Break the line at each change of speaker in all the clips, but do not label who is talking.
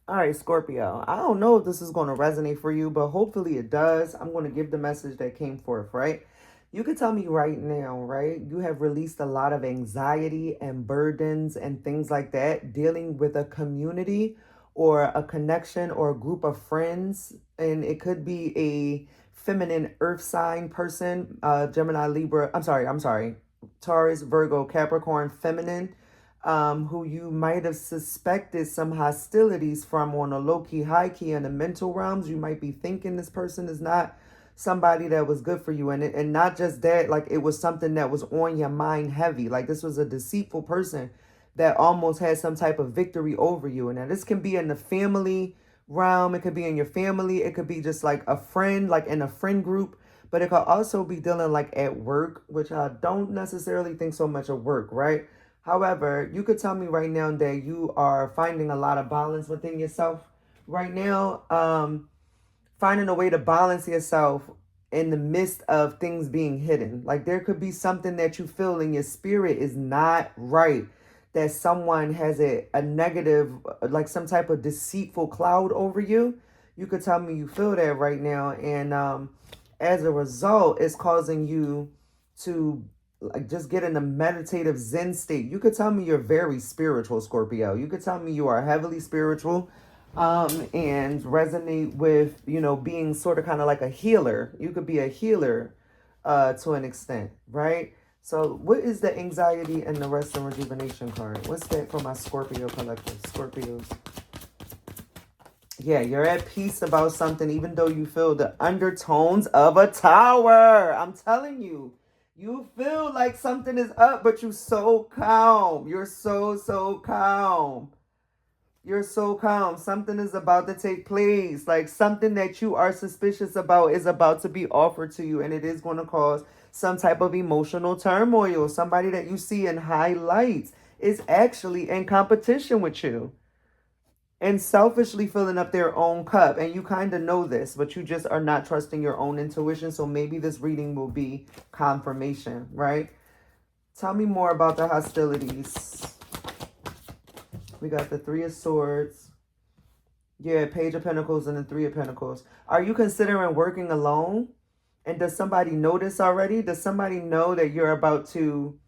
All right, Scorpio. I don't know if this is going to resonate for you, but hopefully it does. I'm going to give the message that came forth, right? You could tell me right now, right? You have released a lot of anxiety and burdens and things like that, dealing with a community or a connection or a group of friends. And it could be a feminine earth sign person, Gemini, Libra. I'm sorry, Taurus, Virgo, Capricorn, feminine, who you might have suspected some hostilities from on a low key, high key in the mental realms. You might be thinking this person is not somebody that was good for you. And not just that, like it was something that was on your mind heavy. Like this was a deceitful person that almost had some type of victory over you. And now this can be in the family realm. It could be in your family. It could be just like a friend, like in a friend group. But it could also be dealing like at work, which I don't necessarily think so much of work, right? However, you could tell me right now that you are finding a lot of balance within yourself right now. Finding a way to balance yourself in the midst of things being hidden. Like there could be something that you feel in your spirit is not right. That someone has a negative, like some type of deceitful cloud over you. You could tell me you feel that right now. And as a result, it's causing you to like just get in a meditative Zen state. You could tell me you're very spiritual, Scorpio. You could tell me you are heavily spiritual, and resonate with, being sort of kind of like a healer. You could be a healer, to an extent, right? So what is the anxiety and the rest and rejuvenation card? What's that for my Scorpio collective? Scorpios. Yeah, you're at peace about something, even though you feel the undertones of a tower. I'm telling you, you feel like something is up, but you're so calm. You're so calm. You're so calm. Something is about to take place. Like something that you are suspicious about is about to be offered to you, and it is going to cause some type of emotional turmoil. Somebody that you see in highlights is actually in competition with you and selfishly filling up their own cup. And you kind of know this, but you just are not trusting your own intuition. So maybe this reading will be confirmation, right? Tell me more about the hostilities. We got the Three of Swords. Yeah, Page of Pentacles and the Three of Pentacles. Are you considering working alone? And does somebody know this already? Does somebody know that you're about to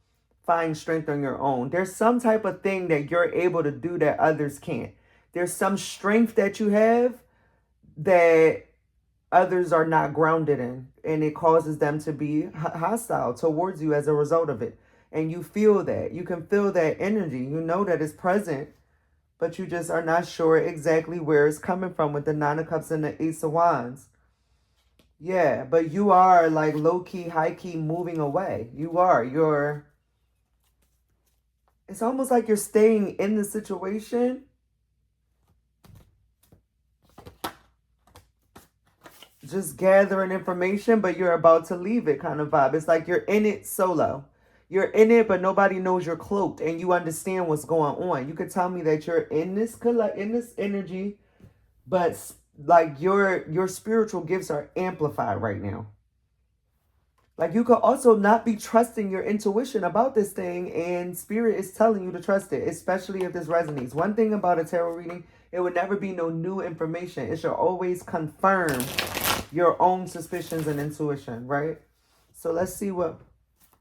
find strength on your own? There's some type of thing that you're able to do that others can't. There's some strength that you have that others are not grounded in, and it causes them to be hostile towards you as a result of it. And you feel that. You can feel that energy. You know that it's present, but you just are not sure exactly where it's coming from with the Nine of Cups and the Ace of Wands. Yeah, but you are like low-key, high-key moving away. It's almost like you're staying in the situation, just gathering information, but you're about to leave it kind of vibe. It's like you're in it solo. You're in it, but nobody knows you're cloaked, and you understand what's going on. You could tell me that you're in this energy, but like your spiritual gifts are amplified right now. Like you could also not be trusting your intuition about this thing, and spirit is telling you to trust it, especially if this resonates. One thing about a tarot reading, it would never be no new information. It should always confirm your own suspicions and intuition, right? So let's see what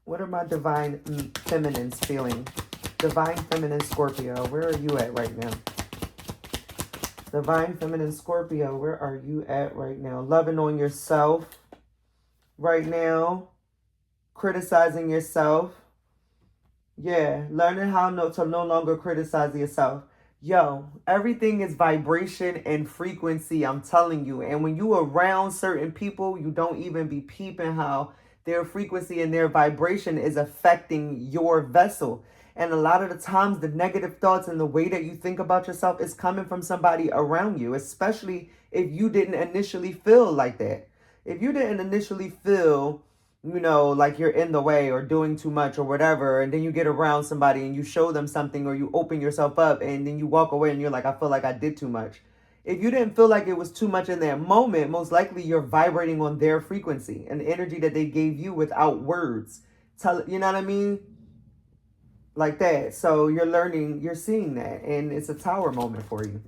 are my divine feminines feeling. Divine feminine Scorpio, where are you at right now? Divine feminine Scorpio, where are you at right now? Loving on yourself right now. Criticizing yourself. Yeah, learning how to no longer criticize yourself. Yo, everything is vibration and frequency, I'm telling you. And when you around certain people, you don't even be peeping how their frequency and their vibration is affecting your vessel. And a lot of the times, the negative thoughts and the way that you think about yourself is coming from somebody around you, especially if you didn't initially feel like that. If you didn't initially feel, like you're in the way or doing too much or whatever, and then you get around somebody and you show them something or you open yourself up and then you walk away and you're like, I feel like I did too much. If you didn't feel like it was too much in that moment, most likely you're vibrating on their frequency and the energy that they gave you without words. You know what I mean? Like that. So you're learning, you're seeing that, and it's a tower moment for you.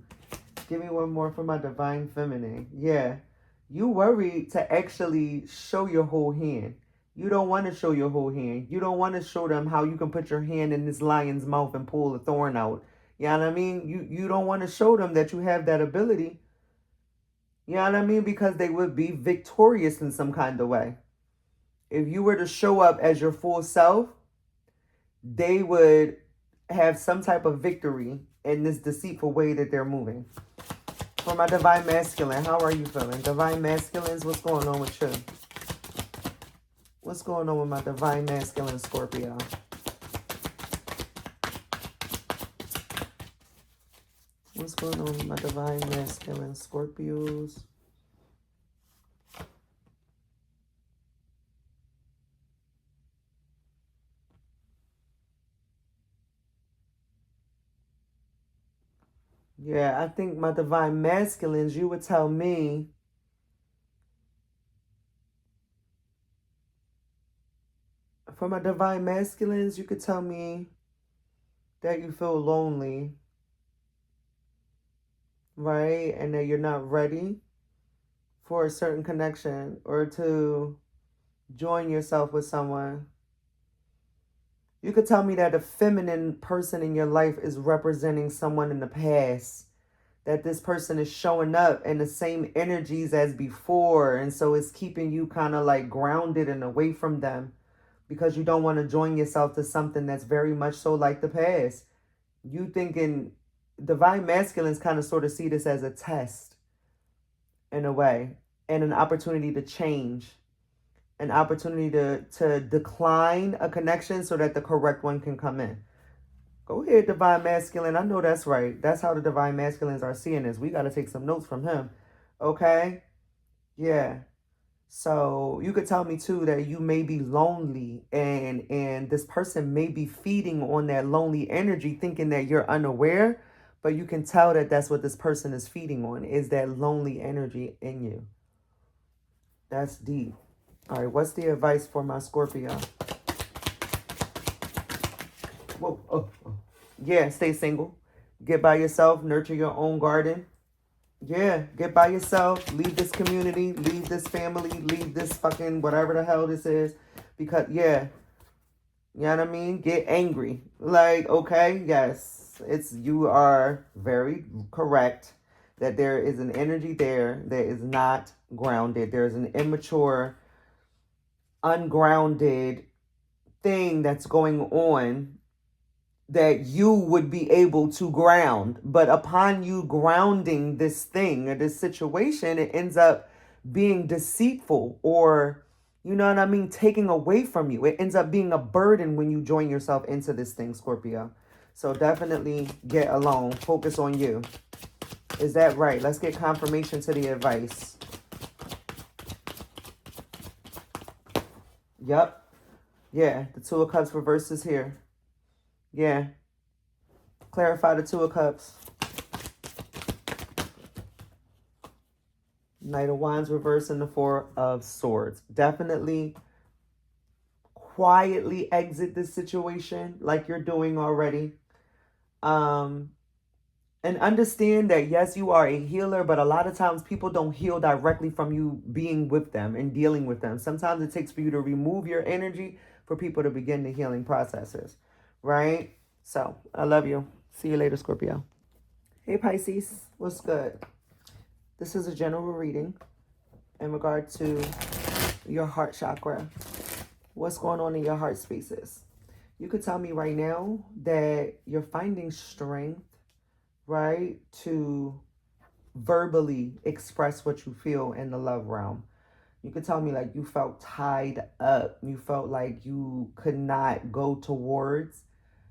Give me one more for my divine feminine. Yeah. You worry to actually show your whole hand. You don't want to show your whole hand. You don't want to show them how you can put your hand in this lion's mouth and pull a thorn out. You know what I mean? You don't want to show them that you have that ability. You know what I mean? Because they would be victorious in some kind of way. If you were to show up as your full self, they would have some type of victory in this deceitful way that they're moving. For my divine masculine, how are you feeling? Divine masculines, what's going on with you? What's going on with my divine masculine Scorpio? What's going on with my divine masculine Scorpios? Yeah, I think my divine masculines, you would tell me for my divine masculines, you could tell me that you feel lonely, right? And that you're not ready for a certain connection or to join yourself with someone. You could tell me that a feminine person in your life is representing someone in the past, that this person is showing up in the same energies as before, and so it's keeping you kind of like grounded and away from them because you don't want to join yourself to something that's very much so like the past. You thinking divine masculines kind of sort of see this as a test in a way and an opportunity to change, an opportunity to decline a connection so that the correct one can come in. Go ahead, divine masculine. I know that's right. That's how the divine masculines are seeing this. We got to take some notes from him. Okay? Yeah. So you could tell me too that you may be lonely and this person may be feeding on that lonely energy thinking that you're unaware, but you can tell that that's what this person is feeding on is that lonely energy in you. That's deep. All right, what's the advice for my Scorpio? Whoa, oh. Yeah, stay single. Get by yourself, nurture your own garden. Yeah, get by yourself, leave this community, leave this family, leave this fucking whatever the hell this is. Because, yeah, you know what I mean? Get angry. Like, okay, yes, you are very correct that there is an energy there that is not grounded. There's an immature, ungrounded thing that's going on that you would be able to ground. But upon you grounding this thing or this situation, it ends up being deceitful or, you know what I mean, taking away from you. It ends up being a burden when you join yourself into this thing, Scorpio. So definitely get alone. Focus on you. Is that right? Let's get confirmation to the advice. Yep. Yeah, the Two of Cups reverse is here. Yeah. Clarify the Two of Cups. Knight of Wands reverse and the Four of Swords. Definitely quietly exit this situation like you're doing already. And understand that, yes, you are a healer, but a lot of times people don't heal directly from you being with them and dealing with them. Sometimes it takes for you to remove your energy for people to begin the healing processes, right? So, I love you. See you later, Scorpio. Hey, Pisces. What's good? This is a general reading in regard to your heart chakra. What's going on in your heart spaces? You could tell me right now that you're finding strength, right, to verbally express what you feel in the love realm. You could tell me like you felt tied up. You felt like you could not go towards,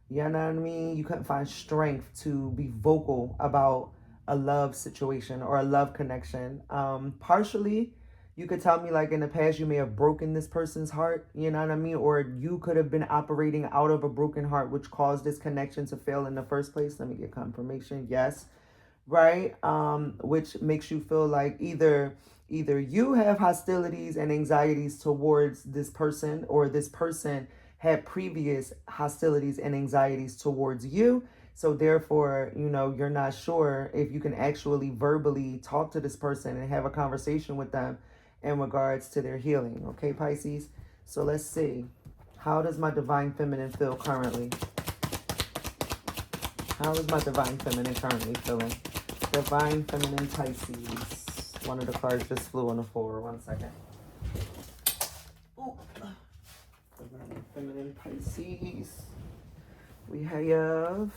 you know what I mean? You couldn't find strength to be vocal about a love situation or a love connection. Partially, you could tell me like in the past you may have broken this person's heart, you know what I mean? Or you could have been operating out of a broken heart, which caused this connection to fail in the first place. Let me get confirmation. Yes. Right? Which makes you feel like either you have hostilities and anxieties towards this person, or this person had previous hostilities and anxieties towards you, So therefore, you know, you're not sure if you can actually verbally talk to this person and have a conversation with them in regards to their healing. Okay, Pisces? So let's see. How does my divine feminine feel currently? How is my divine feminine currently feeling? Divine feminine Pisces. One of the cards just flew on the floor. 1 second. Ooh. Divine feminine Pisces. We have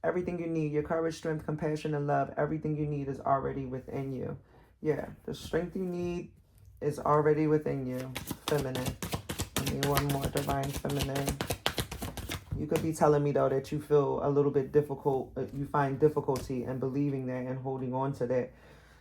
everything you need. Your courage, strength, compassion, and love. Everything you need is already within you. Yeah, the strength you need is already within you. Feminine. I mean, one more divine feminine. You could be telling me, though, that you feel a little bit difficult. You find difficulty in believing that and holding on to that.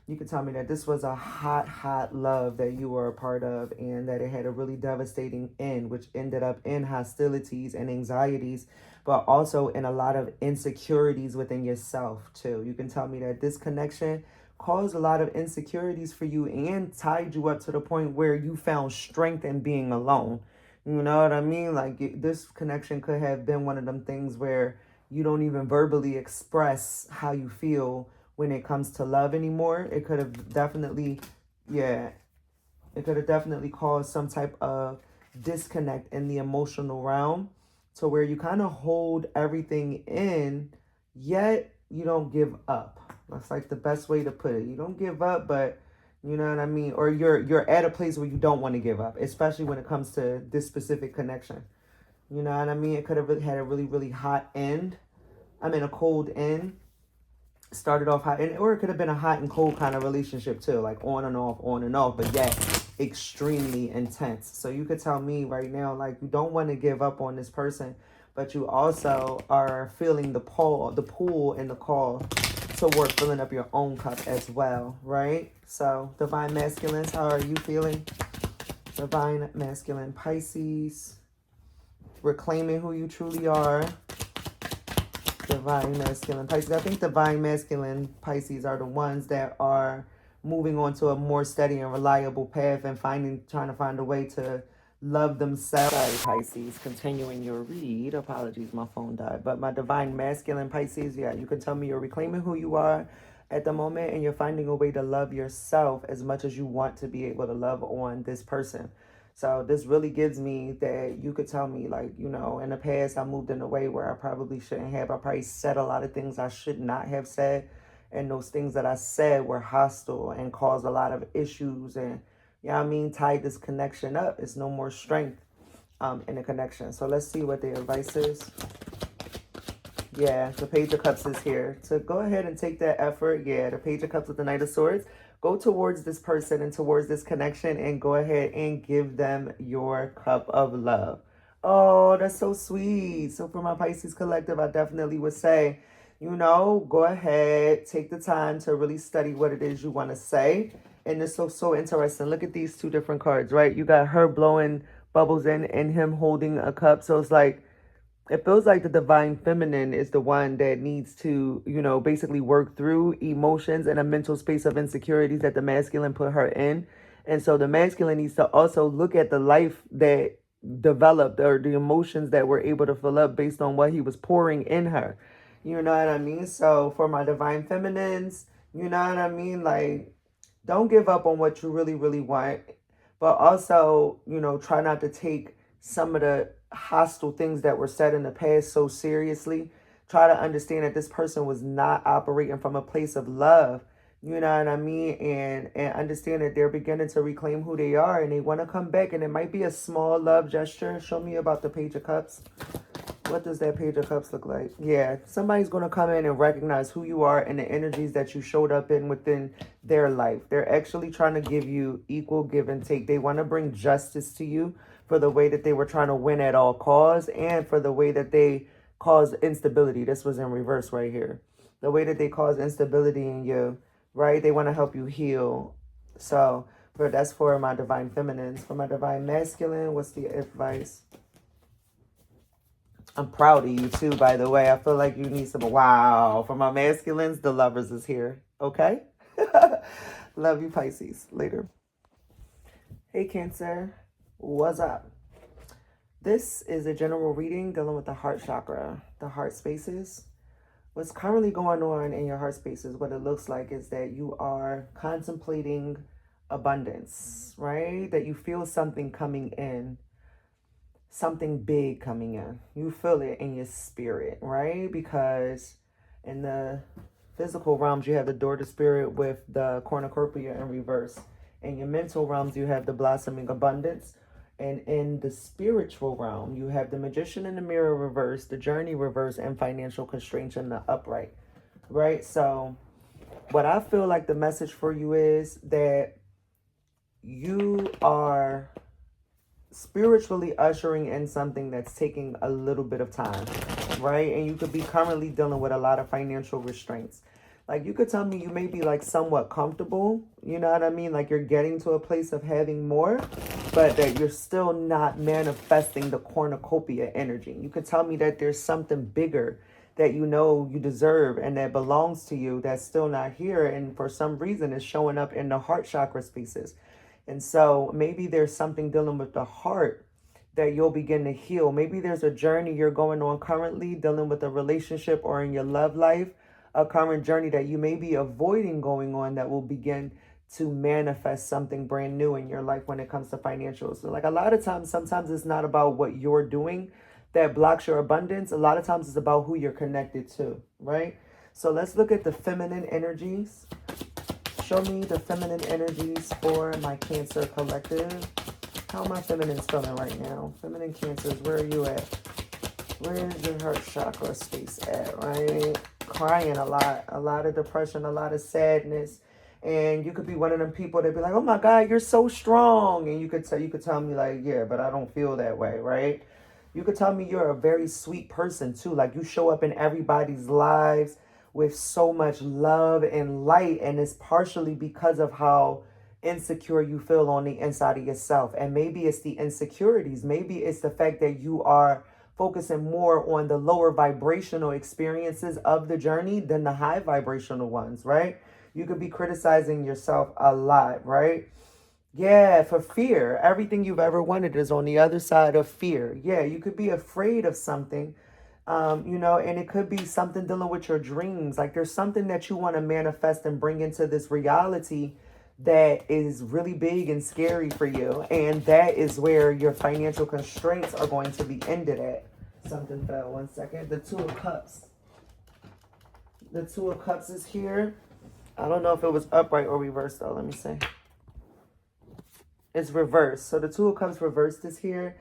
You could tell me that this was a hot, hot love that you were a part of, and that it had a really devastating end, which ended up in hostilities and anxieties, but also in a lot of insecurities within yourself, too. You can tell me that this connection caused a lot of insecurities for you and tied you up to the point where you found strength in being alone. You know what I mean? Like, this connection could have been one of them things where you don't even verbally express how you feel when it comes to love anymore. It could have definitely, yeah, it could have definitely caused some type of disconnect in the emotional realm to where you kind of hold everything in, yet you don't give up. That's like the best way to put it. You don't give up, but you know what I mean? Or you're at a place where you don't want to give up, especially when it comes to this specific connection. You know what I mean? It could have had a really, really hot end. I mean, a cold end. Started off hot, or it could have been a hot and cold kind of relationship too, like on and off, but yet extremely intense. So you could tell me right now, like, you don't want to give up on this person, but you also are feeling the pull and the call toward filling up your own cup as well, right? So divine masculines, how are you feeling? Divine masculine Pisces, reclaiming who you truly are. Divine masculine Pisces. I think divine masculine Pisces are the ones that are moving on to a more steady and reliable path and trying to find a way to love themselves. Sorry, Pisces, continuing your read. Apologies, my phone died. But my divine masculine Pisces, yeah, you can tell me you're reclaiming who you are at the moment, and you're finding a way to love yourself as much as you want to be able to love on this person. So this really gives me that you could tell me, like, you know, in the past I moved in a way where I probably shouldn't have. I probably said a lot of things I should not have said. And those things that I said were hostile and caused a lot of issues. And, you know what I mean, tied this connection up. It's no more strength in the connection. So let's see what the advice is. Yeah, the Page of Cups is here. So go ahead and take that effort. Yeah, the Page of Cups with the Knight of Swords. Go towards this person and towards this connection and go ahead and give them your cup of love. Oh, that's so sweet. So for my Pisces collective, I definitely would say, you know, go ahead, take the time to really study what it is you want to say. And it's so interesting. Look at these two different cards, right? You got her blowing bubbles in and him holding a cup. So it's like, it feels like the divine feminine is the one that needs to, you know, basically work through emotions and a mental space of insecurities that the masculine put her in. And so the masculine needs to also look at the life that developed, or the emotions that were able to fill up based on what he was pouring in her. You know what I mean? So for my divine feminines, you know what I mean? Like, don't give up on what you really, really want, but also, you know, try not to take some of the hostile things that were said in the past so seriously. Try to understand that this person was not operating from a place of love. You know what I mean? And understand that they're beginning to reclaim who they are and they want to come back. And it might be a small love gesture. Show me about the Page of Cups. What does that Page of Cups look like? Yeah, somebody's going to come in and recognize who you are and the energies that you showed up in within their life. They're actually trying to give you equal give and take. They want to bring justice to you for the way that they were trying to win at all costs, and for the way that they caused instability. This was in reverse right here. The way that they cause instability in you, right? They want to help you heal. So that's for my divine feminines. For my divine masculine, what's the advice? I'm proud of you too, by the way. I feel like you need some, wow. For my masculines, the Lovers is here. Okay? Love you, Pisces. Later. Hey, Cancer. What's up? This is a general reading dealing with the heart chakra, the heart spaces. What's currently going on in your heart space is what it looks like is that you are contemplating abundance, right? That you feel something coming in, something big coming in. You feel it in your spirit, right? Because in the physical realms, you have the door to spirit with the cornucopia in reverse. In your mental realms, you have the blossoming abundance. And in the spiritual realm, you have the magician in the mirror reverse, the journey reverse, and financial constraints in the upright, right? So what I feel like the message for you is that you are spiritually ushering in something that's taking a little bit of time, right? And you could be currently dealing with a lot of financial restraints. Like, you could tell me you may be like somewhat comfortable, you know what I mean? Like, you're getting to a place of having more, but that you're still not manifesting the cornucopia energy. You could tell me that there's something bigger that you know you deserve and that belongs to you that's still not here, and for some reason is showing up in the heart chakra spaces. And so maybe there's something dealing with the heart that you'll begin to heal. Maybe there's a journey you're going on currently dealing with a relationship or in your love life, a current journey that you may be avoiding going on that will begin to manifest something brand new in your life when it comes to financials. So like a lot of times, sometimes it's not about what you're doing that blocks your abundance. A lot of times it's about who you're connected to, right? So let's look at the feminine energies. Show me the feminine energies for my Cancer collective. How are my feminines feeling right now? Feminine Cancers, where are you at? Where is your heart chakra space at, right? Crying a lot of depression, a lot of sadness. And you could be one of them people that be like, oh my God, you're so strong. And you could tell me like, yeah, but I don't feel that way, right? You could tell me you're a very sweet person too. Like, you show up in everybody's lives with so much love and light, and it's partially because of how insecure you feel on the inside of yourself. And maybe it's the insecurities, maybe it's the fact that you are focusing more on the lower vibrational experiences of the journey than the high vibrational ones, right? You could be criticizing yourself a lot, right? Yeah, for fear. Everything you've ever wanted is on the other side of fear. Yeah, you could be afraid of something, and it could be something dealing with your dreams. Like, there's something that you want to manifest and bring into this reality that is really big and scary for you. And that is where your financial constraints are going to be ended at. Something fell. 1 second. The Two of Cups. The Two of Cups is here. I don't know if it was upright or reversed, though. Let me see. It's reversed. So the Two of Cups reversed is here.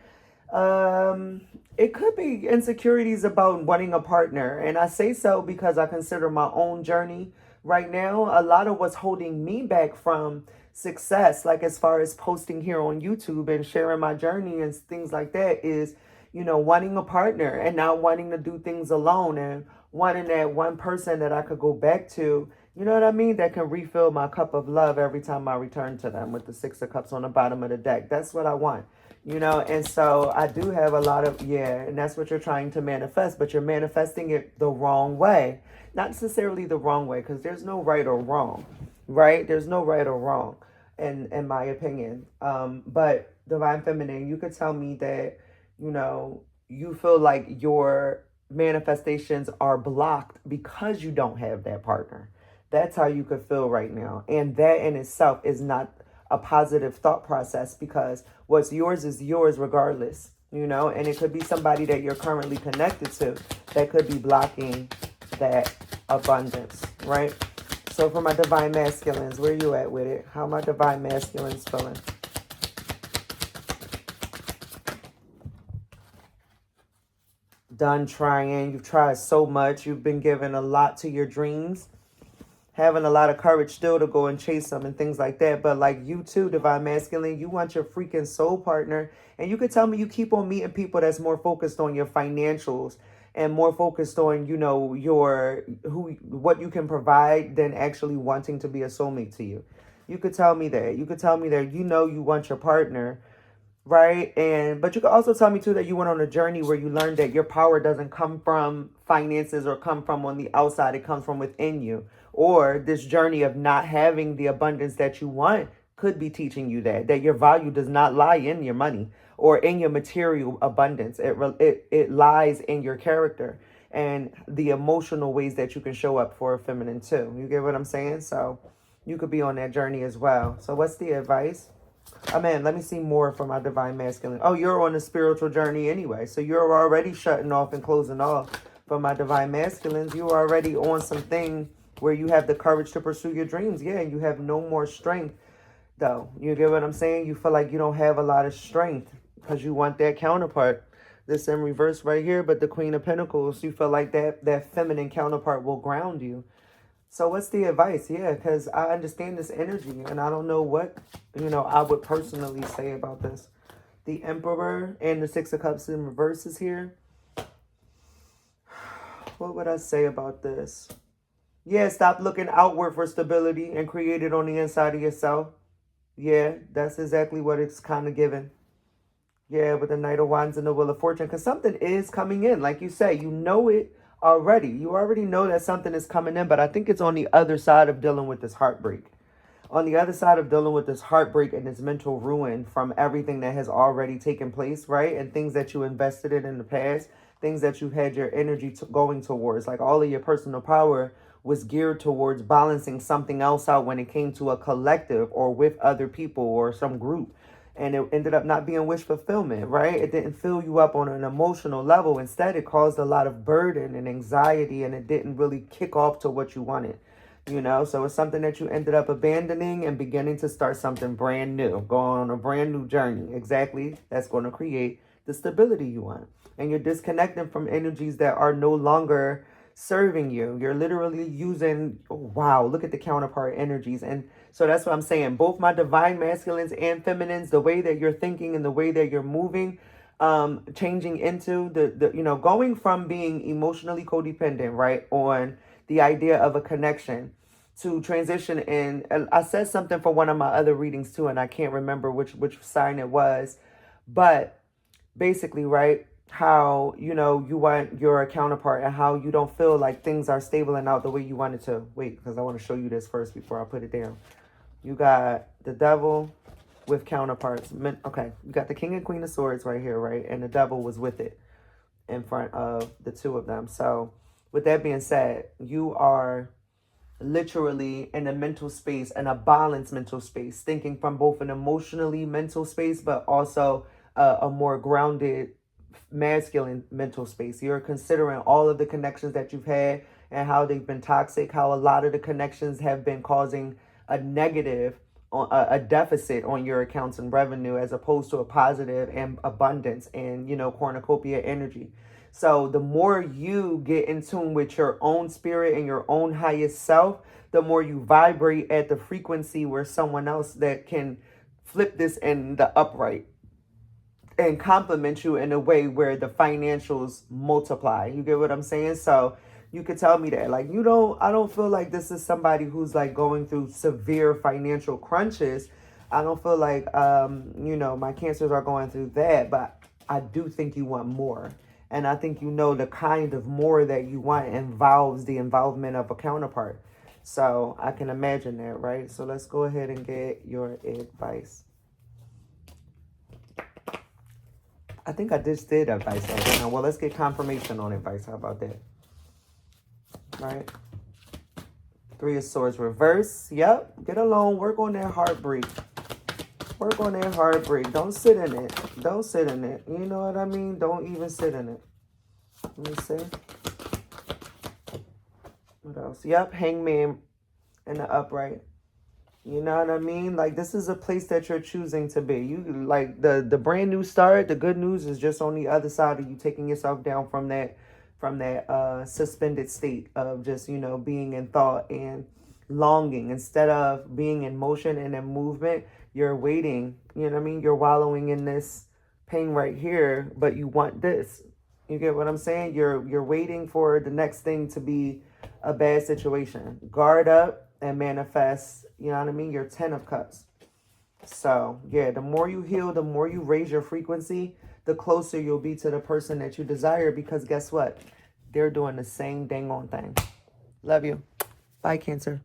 It could be insecurities about wanting a partner. And I say so because I consider my own journey right now. A lot of what's holding me back from success, like as far as posting here on YouTube and sharing my journey and things like that, is, wanting a partner and not wanting to do things alone, and wanting that one person that I could go back to, you know what I mean, that can refill my cup of love every time I return to them, with the Six of Cups on the bottom of the deck. That's what I want. And so I do have a lot of, and that's what you're trying to manifest, but you're manifesting it the wrong way. Not necessarily the wrong way, because there's no right or wrong, right? There's no right or wrong, in my opinion. But Divine Feminine, you could tell me that, you feel like your manifestations are blocked because you don't have that partner. That's how you could feel right now. And that in itself is not a positive thought process, because what's yours is yours regardless, and it could be somebody that you're currently connected to that could be blocking that abundance, right? So for my Divine Masculines, where you at with it? How my Divine Masculines feeling? Done trying. You've tried so much. You've been given a lot to your dreams, having a lot of courage still to go and chase them and things like that. But like you too, Divine Masculine, you want your freaking soul partner. And you could tell me you keep on meeting people that's more focused on your financials and more focused on, what you can provide than actually wanting to be a soulmate to you. You could tell me that. You could tell me that you want your partner, right? But you could also tell me too that you went on a journey where you learned that your power doesn't come from finances or come from on the outside. It comes from within you. Or this journey of not having the abundance that you want could be teaching you that your value does not lie in your money or in your material abundance. It lies in your character. and the emotional ways that you can show up for a feminine too. You get what I'm saying? So you could be on that journey as well. So what's the advice? Oh man, let me see more from my divine masculine. Oh, you're on a spiritual journey anyway. So you're already shutting off and closing off from my divine masculines. You're already on something where you have the courage to pursue your dreams. Yeah, you have no more strength though. You get what I'm saying? You feel like you don't have a lot of strength because you want that counterpart. This in reverse right here, but the Queen of Pentacles, you feel like that feminine counterpart will ground you. So what's the advice? Yeah, because I understand this energy and I don't know what, I would personally say about this. The Emperor and the Six of Cups in reverse is here. What would I say about this? Yeah, stop looking outward for stability and create it on the inside of yourself. Yeah, that's exactly what it's kind of given. Yeah, with the Knight of Wands and the Wheel of Fortune. Because something is coming in. Like you say, you know it already. You already know that something is coming in. But I think it's on the other side of dealing with this heartbreak. On the other side of dealing with this heartbreak and this mental ruin from everything that has already taken place, right? And things that you invested in the past. Things that you had your energy going towards. Like all of your personal power was geared towards balancing something else out when it came to a collective or with other people or some group. And it ended up not being wish fulfillment, right? It didn't fill you up on an emotional level. Instead, it caused a lot of burden and anxiety, and it didn't really kick off to what you wanted, So it's something that you ended up abandoning and beginning to start something brand new, going on a brand new journey. Exactly. That's going to create the stability you want. And you're disconnecting from energies that are no longer serving you. You're literally using, oh, wow, look at the counterpart energies. And so that's what I'm saying. Both my divine masculines and feminines, the way that you're thinking and the way that you're moving, changing into the going from being emotionally codependent, right, on the idea of a connection to transition in. I said something for one of my other readings too, and I can't remember which sign it was, but basically, right, how, you want your counterpart and how you don't feel like things are stable and out the way you want it to. Wait, because I want to show you this first before I put it down. You got the Devil with counterparts. Okay, you got the King and Queen of Swords right here, right? And the Devil was with it in front of the two of them. So with that being said, you are literally in a mental space and a balanced mental space, thinking from both an emotionally mental space, but also a more grounded masculine mental space. You're considering all of the connections that you've had and how they've been toxic, how a lot of the connections have been causing a negative, a deficit on your accounts and revenue, as opposed to a positive and abundance and, cornucopia energy. So the more you get in tune with your own spirit and your own highest self, the more you vibrate at the frequency where someone else that can flip this in the upright and compliment you in a way where the financials multiply. You get what I'm saying? So you could tell me that, like, I don't feel like this is somebody who's like going through severe financial crunches. I don't feel like, my cancers are going through that, but I do think you want more. And I think the kind of more that you want involves the involvement of a counterpart. So I can imagine that, right? So let's go ahead and get your advice. I think I just did advice right now. Well, let's get confirmation on advice. How about that? Right? Three of Swords reverse. Yep. Get alone. Work on that heartbreak. Work on that heartbreak. Don't sit in it. Don't sit in it. You know what I mean? Don't even sit in it. Let me see. What else? Yep. Hangman in the upright. You know what I mean? Like, this is a place that you're choosing to be. You like the brand new start. The good news is just on the other side of you taking yourself down from that suspended state of just, being in thought and longing. Instead of being in motion and in movement, you're waiting. You know what I mean? You're wallowing in this pain right here, but you want this. You get what I'm saying? You're waiting for the next thing to be a bad situation. Guard up and manifest, you know what I mean? Your 10 of Cups. So, yeah, the more you heal, the more you raise your frequency, the closer you'll be to the person that you desire, because guess what? They're doing the same dang on thing. Love you. Bye, Cancer.